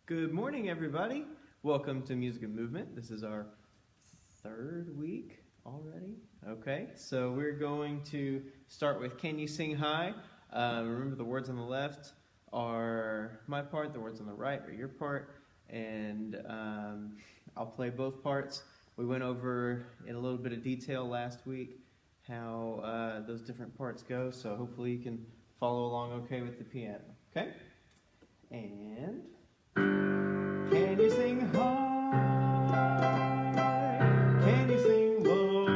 Good morning, everybody. Welcome to Music and Movement. This is our third week already. Okay, so we're going to start with Can You Sing High? Remember, the words on the left are my part, the words on the right are your part, and I'll play both parts. We went over in a little bit of detail last week how those different parts go, so hopefully you can follow along okay with the piano. Okay? And can you sing high? Can you sing low?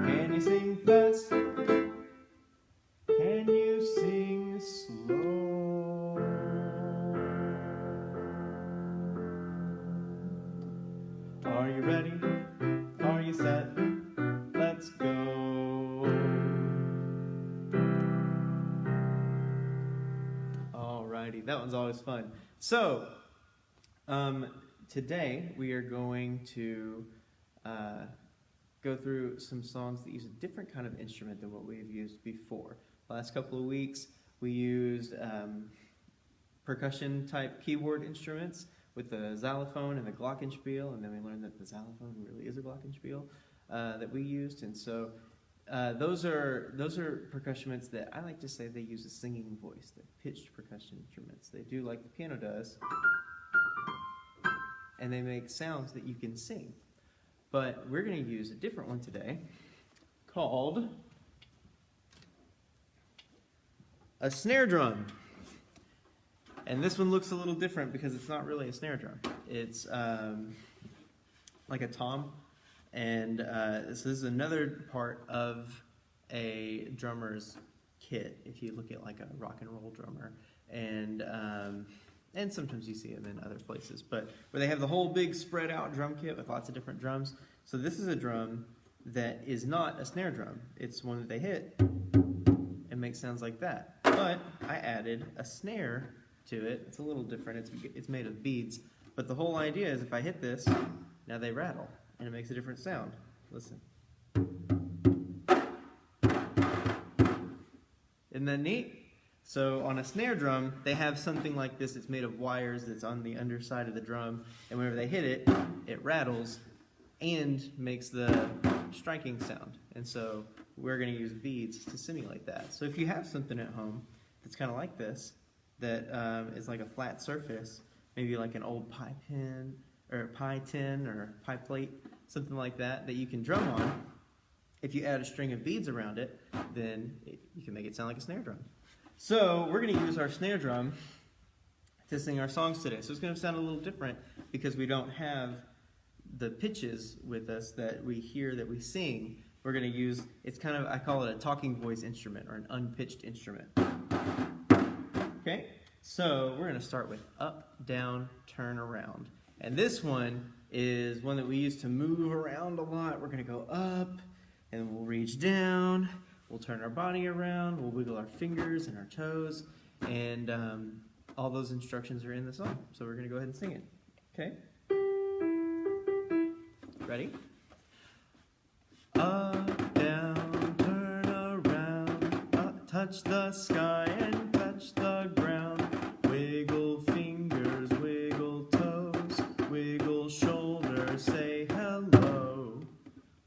Can you sing fast? Can you sing slow? Are you ready? Are you set? Let's go. Alrighty, that one's always fun. So, today we are going to go through some songs that use a different kind of instrument than what we've used before. Last couple of weeks we used percussion type keyboard instruments with the xylophone and the glockenspiel, and then we learned that the xylophone really is a glockenspiel that we used, and so those are percussionments that I like to say they use a singing voice. They're pitched percussion instruments. They do like the piano does, and they make sounds that you can sing. But we're going to use a different one today called a snare drum. And this one looks a little different because it's not really a snare drum. It's like a tom. And so this is another part of a drummer's kit. If you look at like a rock and roll drummer, and sometimes you see them in other places, but where they have the whole big spread out drum kit with lots of different drums. So this is a drum that is not a snare drum. It's one that they hit and make sounds like that. But I added a snare to it. It's a little different. It's made of beads. But the whole idea is if I hit this, now they rattle. And it makes a different sound. Listen. Isn't that neat? So on a snare drum, they have something like this. It's made of wires that's on the underside of the drum. And whenever they hit it, it rattles and makes the striking sound. And so we're going to use beads to simulate that. So if you have something at home that's kind of like this, that is like a flat surface, maybe like an old pie pen, or a pie tin, or pie plate, something like that, that you can drum on. If you add a string of beads around it, then you can make it sound like a snare drum. So we're going to use our snare drum to sing our songs today. So it's going to sound a little different because we don't have the pitches with us that we hear that we sing. We're going to use, it's kind of, I call it a talking voice instrument, or an unpitched instrument. Okay, so we're going to start with up, down, turn around. And this one is one that we use to move around a lot. We're going to go up, and we'll reach down. We'll turn our body around. We'll wiggle our fingers and our toes. And all those instructions are in the song. So we're going to go ahead and sing it. Okay? Ready? Up, down, turn around. Up, touch the sky and touch the ground. Wiggle fingers, wiggle toes, wiggle shoulders, say hello.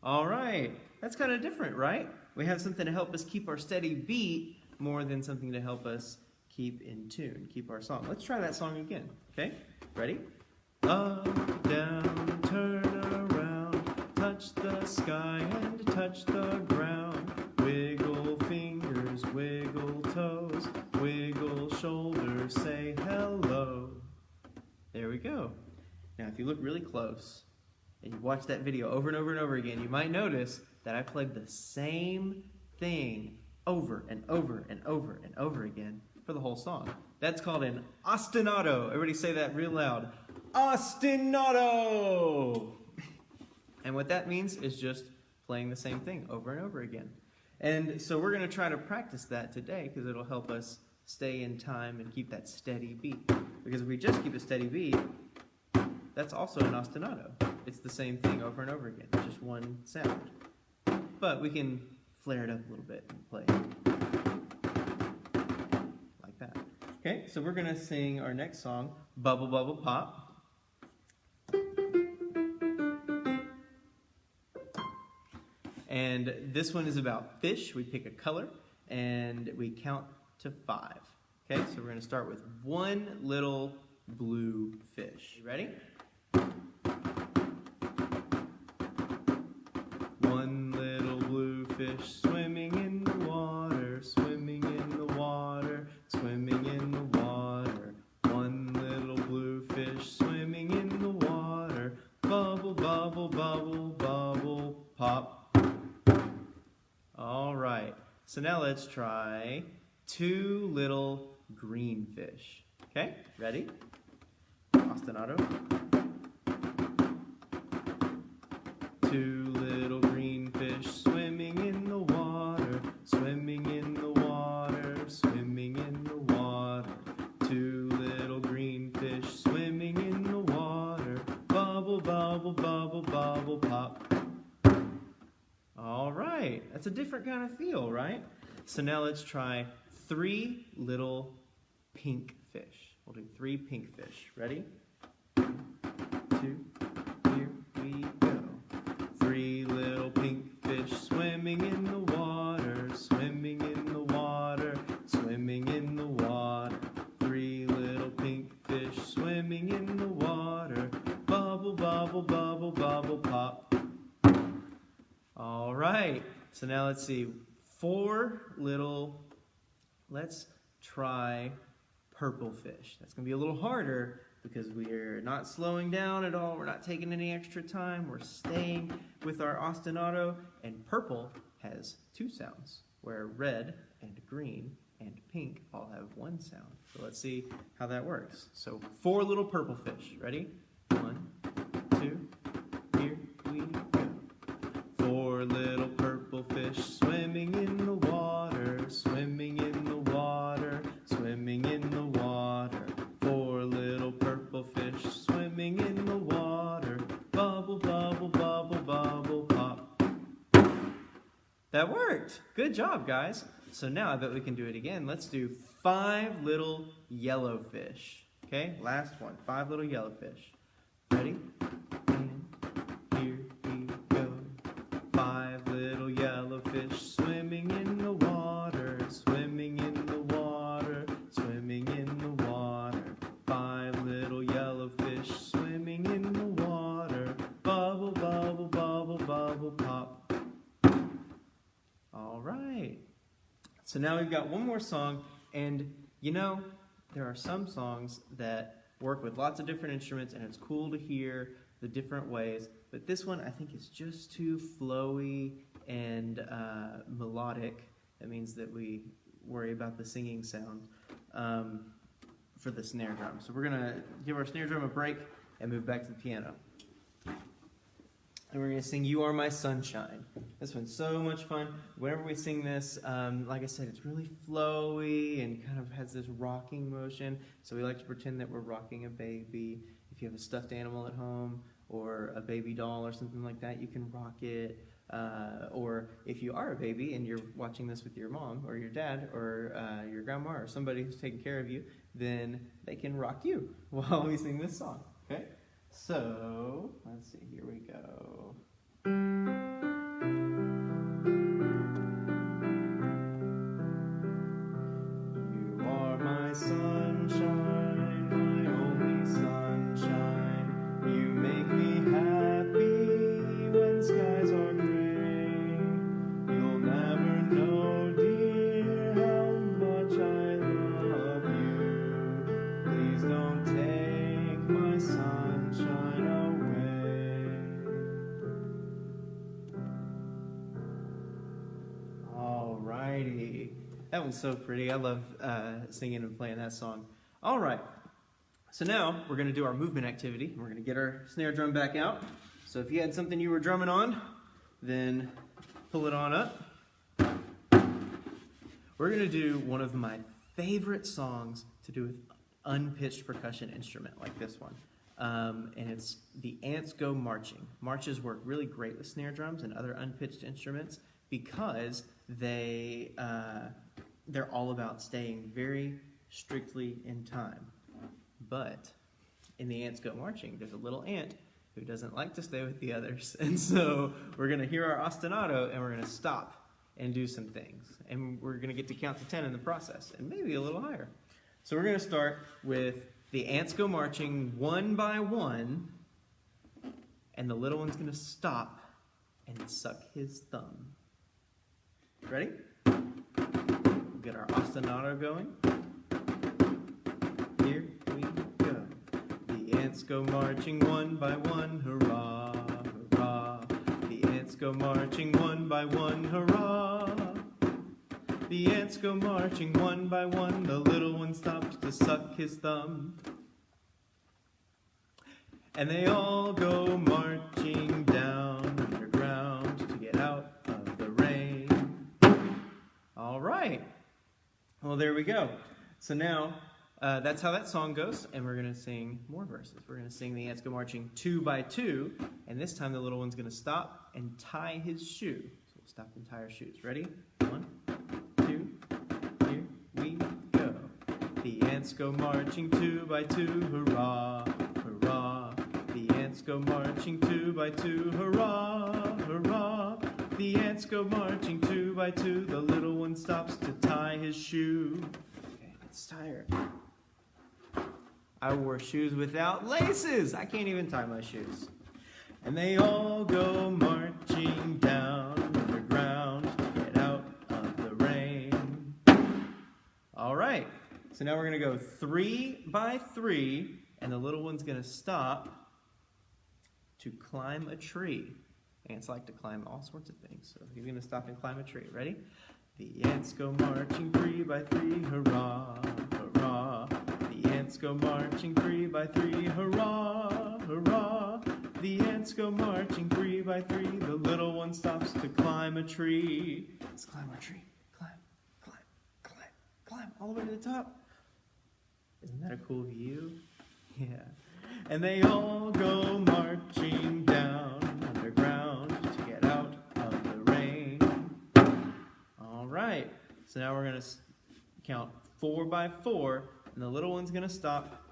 All right, that's kind of different, right? We have something to help us keep our steady beat more than something to help us keep in tune, keep our song. Let's try that song again, okay? Ready? Up, down, turn around, touch the sky and touch the ground. Wiggle fingers, wiggle toes, wiggle shoulders, say hello. There we go. Now if you look really close and you watch that video over and over and over again, you might notice that I played the same thing over and over and over and over again for the whole song. That's called an ostinato. Everybody say that real loud. Ostinato! And what that means is just playing the same thing over and over again. And so we're going to try to practice that today because it'll help us stay in time and keep that steady beat. Because if we just keep a steady beat, that's also an ostinato. It's the same thing over and over again, just one sound. But we can flare it up a little bit and play like that. Okay, so we're gonna sing our next song, Bubble Bubble Pop. And this one is about fish. We pick a color and we count to 5. Okay, so we're gonna start with one little blue fish. You ready? One little blue fish swimming in the water, swimming in the water, swimming in the water. One little blue fish swimming in the water, bubble, bubble, bubble, bubble, pop. All right, so now let's try 2 little green fish. Okay, ready? Ostinato. 2 little green fish swimming in the water, swimming in the water, swimming in the water. 2 little green fish swimming in the water, bubble, bubble, bubble, bubble, pop. All right, that's a different kind of feel, right? So now let's try 3 little pink fish. We'll do 3 pink fish. Ready? 1, 2, here we go. 3 little pink fish swimming in the water, swimming in the water, swimming in the water. 3 little pink fish swimming in the water, bubble, bubble, bubble, bubble, pop. All right, so now let's see. 4 little, let's try purple fish. That's gonna be a little harder because we're not slowing down at all. We're not taking any extra time. We're staying with our ostinato. And purple has 2 sounds, where red and green and pink all have 1 sound. So let's see how that works. So 4 little purple fish. Ready? 1, 2, here we go. 4 little purple fish swimming in the water, swimming in the water, swimming in the water. 4 little purple fish swimming in the water, bubble, bubble, bubble, bubble, pop. That worked! Good job, guys. So now I bet we can do it again. Let's do 5 little yellow fish. Okay, last one. 5 little yellow fish. Ready? And here we go. 5 little yellow fish swimming in the water, swimming in the water, swimming in the water. 5 little yellow fish swimming in the water, bubble, bubble, bubble, bubble, pop. All right. So now we've got one more song, and you know, there are some songs that work with lots of different instruments, and it's cool to hear the different ways, but this one I think is just too flowy and melodic. That means that we worry about the singing sound for the snare drum. So we're gonna give our snare drum a break and move back to the piano. And we're gonna sing You Are My Sunshine. This one's so much fun. Whenever we sing this, like I said, it's really flowy and kind of has this rocking motion. So we like to pretend that we're rocking a baby. If you have a stuffed animal at home or a baby doll or something like that, you can rock it. Or if you are a baby and you're watching this with your mom or your dad or your grandma or somebody who's taking care of you, then they can rock you while we sing this song, okay? So, let's see, here we go. You are my sunshine, my only sunshine. You make me happy when skies are gray. You'll never know, dear, how much I love you. Please don't take my sunshine away. Alrighty. That one's so pretty. I love singing and playing that song. All right. So now we're going to do our movement activity. We're going to get our snare drum back out. So if you had something you were drumming on, then pull it on up. We're going to do one of my favorite songs to do with unpitched percussion instrument like this one. And it's The Ants Go Marching. Marches work really great with snare drums and other unpitched instruments because they're all about staying very strictly in time. But in the Ants Go Marching, there's a little ant who doesn't like to stay with the others. And so we're going to hear our ostinato and we're going to stop and do some things. And we're going to get to count to 10 in the process, and maybe a little higher. So we're going to start with the ants go marching one by one, and the little one's going to stop and suck his thumb. Ready? We'll get our ostinato going. Here we go. The ants go marching one by one, hurrah, hurrah. The ants go marching one by one, hurrah. The ants go marching one by one, the little one stops to suck his thumb. And they all go marching down underground to get out of the rain. All right. Well, there we go. So now, that's how that song goes, and we're going to sing more verses. We're going to sing the ants go marching 2 by 2, and this time the little one's going to stop and tie his shoe. So we'll stop and tie our shoes. Ready? 1, 2, here we go. The ants go marching 2 by 2, hurrah, hurrah. The ants go marching 2 by 2, hurrah, hurrah. The ants go marching 2 by 2, the little one stops to tie his shoe. Okay, let's tie her. I wore shoes without laces. I can't even tie my shoes. And they all go marching down underground to get out of the rain. All right, so now we're going to go 3 by 3, and the little one's going to stop to climb a tree. Ants like to climb all sorts of things, so he's going to stop and climb a tree. Ready? The ants go marching 3 by 3, hurrah, hurrah. The ants go marching 3 by 3, hurrah, hurrah. The ants go marching 3 by 3, the little one stops to climb a tree. Let's climb our tree. Climb, climb, climb, climb, all the way to the top. Isn't that a cool view? Yeah. And they all go marching down underground to get out of the rain. All right. So now we're going to count 4 by 4, and the little one's going to stop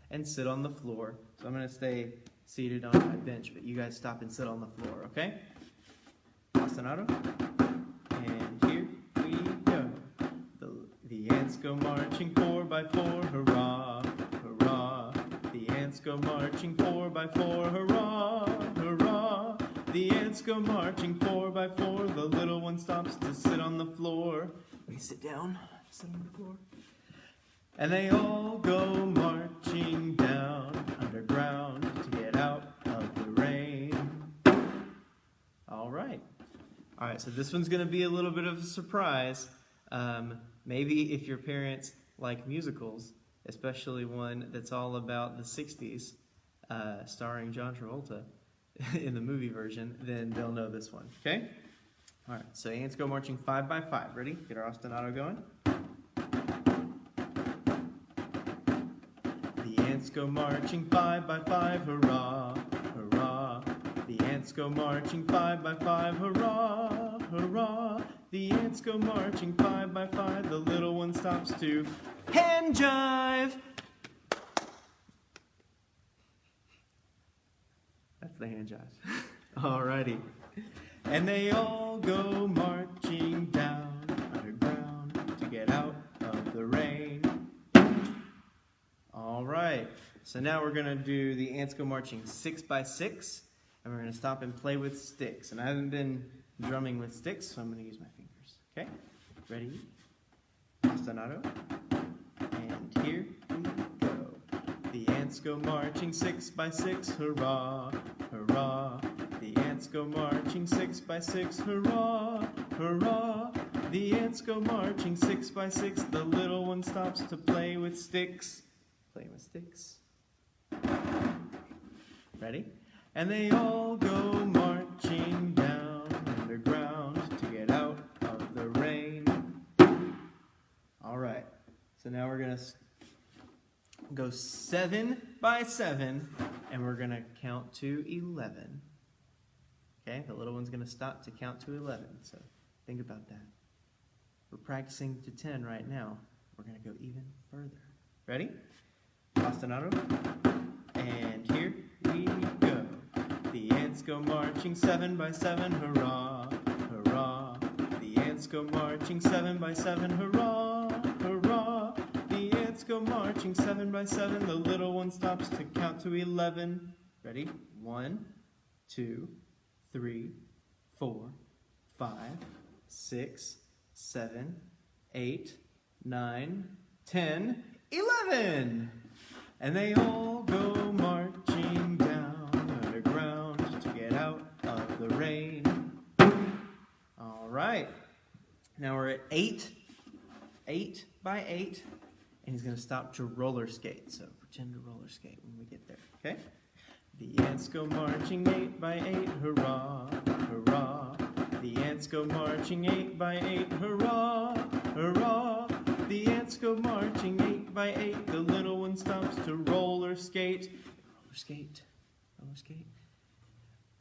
and sit on the floor. So I'm going to stay seated on my bench, but you guys stop and sit on the floor, okay? Ostinato. And here we go. The ants go marching 4 by 4, hurrah, hurrah. The ants go marching 4 by 4, hurrah, hurrah. The ants go marching 4 by 4, the little one stops to sit on the floor. We sit down, sit on the floor. And they all go marching down underground to get out of the rain. All right. All right, so this one's going to be a little bit of a surprise. Maybe if your parents like musicals, especially one that's all about the 60s, starring John Travolta in the movie version, then they'll know this one, okay? All right, so ants go marching 5 by 5. Ready? Get our ostinato going. The ants go marching 5 by 5, hurrah, hurrah. The ants go marching 5 by 5, hurrah, hurrah. The ants go marching 5 by 5, the little one stops to hand jive. That's the hand jive. Alrighty. And they all go marching down underground to get out of the rain. Alright, so now we're going to do the ants go marching 6 by 6, and we're going to stop and play with sticks. And I haven't been drumming with sticks, so I'm going to use my fingers. Okay? Ready? Ostinato. And here we go. The ants go marching 6 by 6, hurrah, hurrah. The ants go marching 6 by 6, hurrah, hurrah. The ants go marching 6 by 6, the little one stops to play with sticks. Play with sticks. Ready? And they all go marching down underground to get out of the rain. All right. So now we're going to go 7 by 7, and we're going to count to 11. Okay? The little one's going to stop to count to 11. So think about that. We're practicing to 10 right now. we're going to go even further. Ready? Ostinato. And here we go. The ants go marching 7 by 7, hurrah, hurrah. The ants go marching 7 by 7, hurrah, hurrah. The ants go marching 7 by 7. The little one stops to count to 11. Ready? 1, 2, 3, 4, 5, 6, 7, 8, 9, 10, 11! And they all go marching down underground to get out of the rain. All right. Now we're at 8 by 8, and he's going to stop to roller skate. So pretend to roller skate when we get there, okay? The ants go marching 8 by 8, hurrah, hurrah. The ants go marching 8 by 8, hurrah, hurrah. The ants go marching 8 by 8. The little one stops to roller skate. Roller skate, roller skate.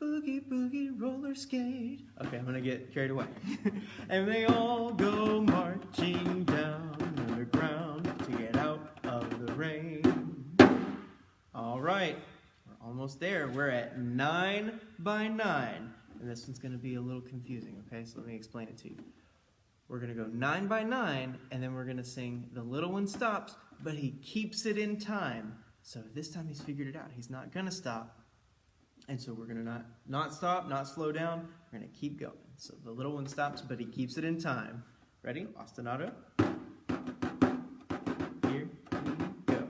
Boogie, boogie, roller skate. Okay, I'm going to get carried away. And they all go marching down underground to get out of the rain. All right. Almost there. We're at 9 by 9. And this one's going to be a little confusing, okay? So let me explain it to you. We're going to go 9 by 9, and then we're going to sing The Little One Stops, but he keeps it in time. So this time he's figured it out. He's not going to stop. And so we're going to not stop, not slow down. We're going to keep going. So the little one stops, but he keeps it in time. Ready? Ostinato. Here we go.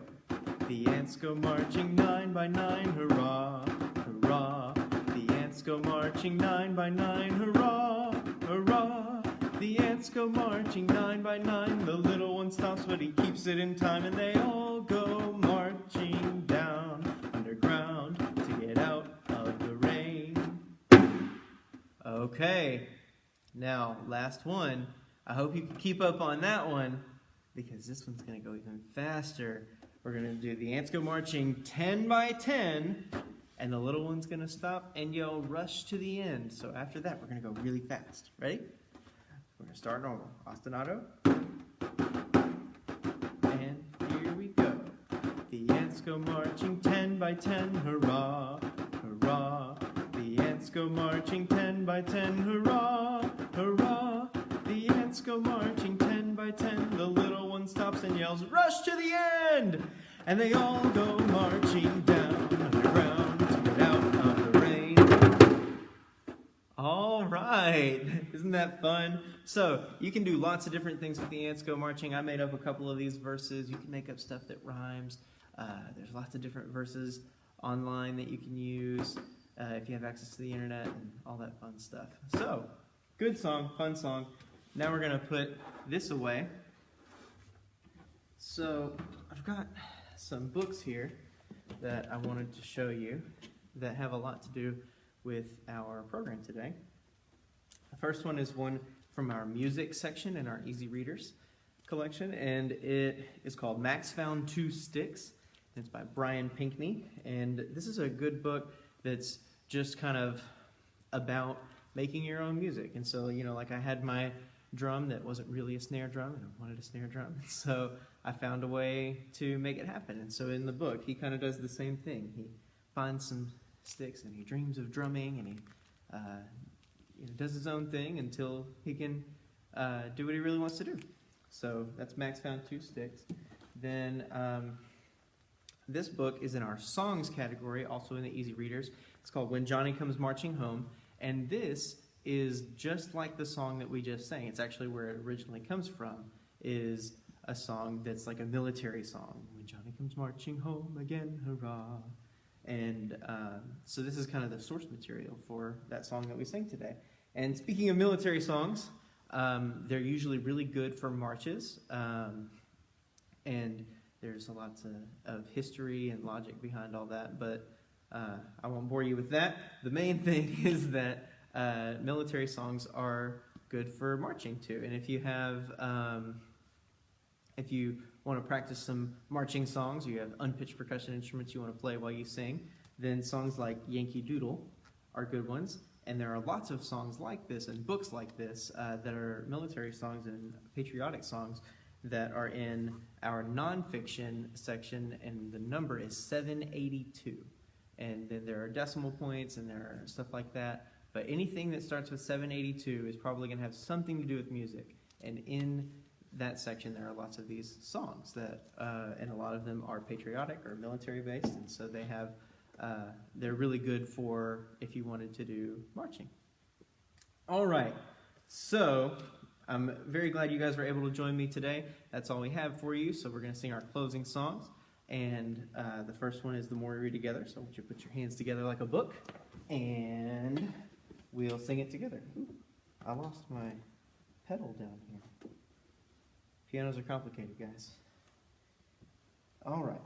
The ants go marching 9 by 9, hurrah, hurrah. The ants go marching 9 by 9, hurrah, hurrah. The ants go marching 9 by 9. The little one stops, but he keeps it in time. And they all go marching down underground to get out of the rain. Okay, now last one. I hope you can keep up on that one, because this one's going to go even faster. We're going to do the ants go marching 10 by 10, and the little one's going to stop and yell rush to the end. So after that, we're going to go really fast. Ready? We're going to start normal. Ostinato. And here we go. The ants go marching 10 by 10, hurrah, hurrah. The ants go marching 10 by 10, hurrah, hurrah. The ants go marching 10 by 10. The little one stops and yells, rush to the end! And they all go marching down underground to get out of the rain. All right. Isn't that fun? So you can do lots of different things with the ants go marching. I made up a couple of these verses. You can make up stuff that rhymes. There's lots of different verses online that you can use if you have access to the internet and all that fun stuff. So, good song, fun song. Now we're going to put this away. So I've got some books here that I wanted to show you that have a lot to do with our program today. The first one is one from our music section in our Easy Readers collection, and it is called Max Found 2 Sticks. It's by Brian Pinkney, and this is a good book that's just kind of about making your own music. And so, you know, like I had my drum that wasn't really a snare drum, and I wanted a snare drum, so I found a way to make it happen. And so in the book, he kind of does the same thing. He finds some sticks, and he dreams of drumming, and he does his own thing until he can do what he really wants to do. So that's Max Found 2 Sticks. Then this book is in our songs category, also in the Easy Readers. It's called When Johnny Comes Marching Home, and this is just like the song that we just sang. It's actually where it originally comes from, is a song that's like a military song. When Johnny comes marching home again, hurrah. And so this is kind of the source material for that song that we sang today. And speaking of military songs, they're usually really good for marches. And there's lots of history and logic behind all that, but I won't bore you with that. The main thing is that military songs are good for marching to. And if you have, if you want to practice some marching songs, you have unpitched percussion instruments you want to play while you sing, then songs like Yankee Doodle are good ones. And there are lots of songs like this and books like this that are military songs and patriotic songs. that are in our nonfiction section, and the number is 782. And then there are decimal points and there are stuff like that. But anything that starts with 782 is probably going to have something to do with music. And in that section, there are lots of these songs that, and a lot of them are patriotic or military based. And so they have, they're really good for if you wanted to do marching. All right. So I'm very glad you guys were able to join me today. That's all we have for you. So we're going to sing our closing songs. And the first one is The More We Read Together. So I want you to put your hands together like a book, and we'll sing it together. Ooh, I lost my pedal down here. Pianos are complicated, guys. All right.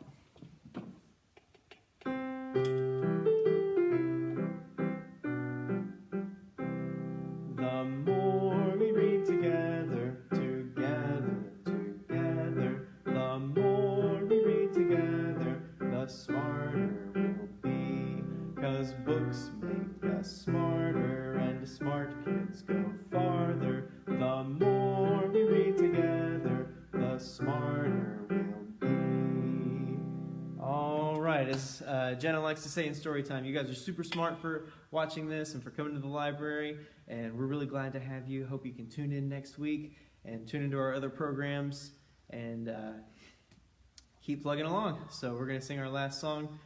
The more we read together, the more we read together, the smarter we'll be. 'Cause books make us smarter, and smart kids go farther. The more we read together, the smarter we'll be. All right, as Jenna likes to say in story time, you guys are super smart for watching this and for coming to the library, and we're really glad to have you. Hope you can tune in next week and tune into our other programs and keep plugging along. So we're going to sing our last song,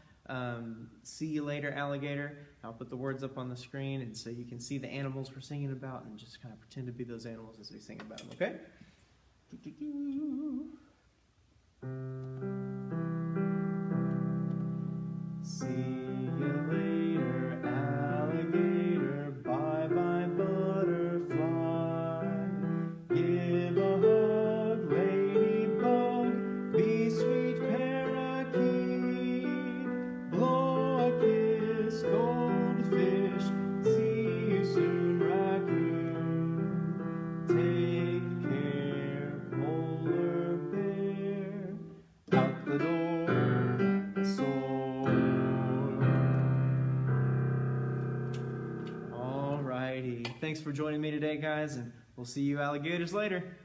See You Later, Alligator. I'll put the words up on the screen, and so you can see the animals we're singing about and just kind of pretend to be those animals as we sing about them, okay? See you later, alligator, bye-bye, butterfly. Give a hug, ladybug, be sweet parakeet. Blow a kiss, goldfish, see you soon, raccoon. Take care, polar bear, out the door, soar. Alrighty, thanks for joining me today, guys, and we'll see you alligators later.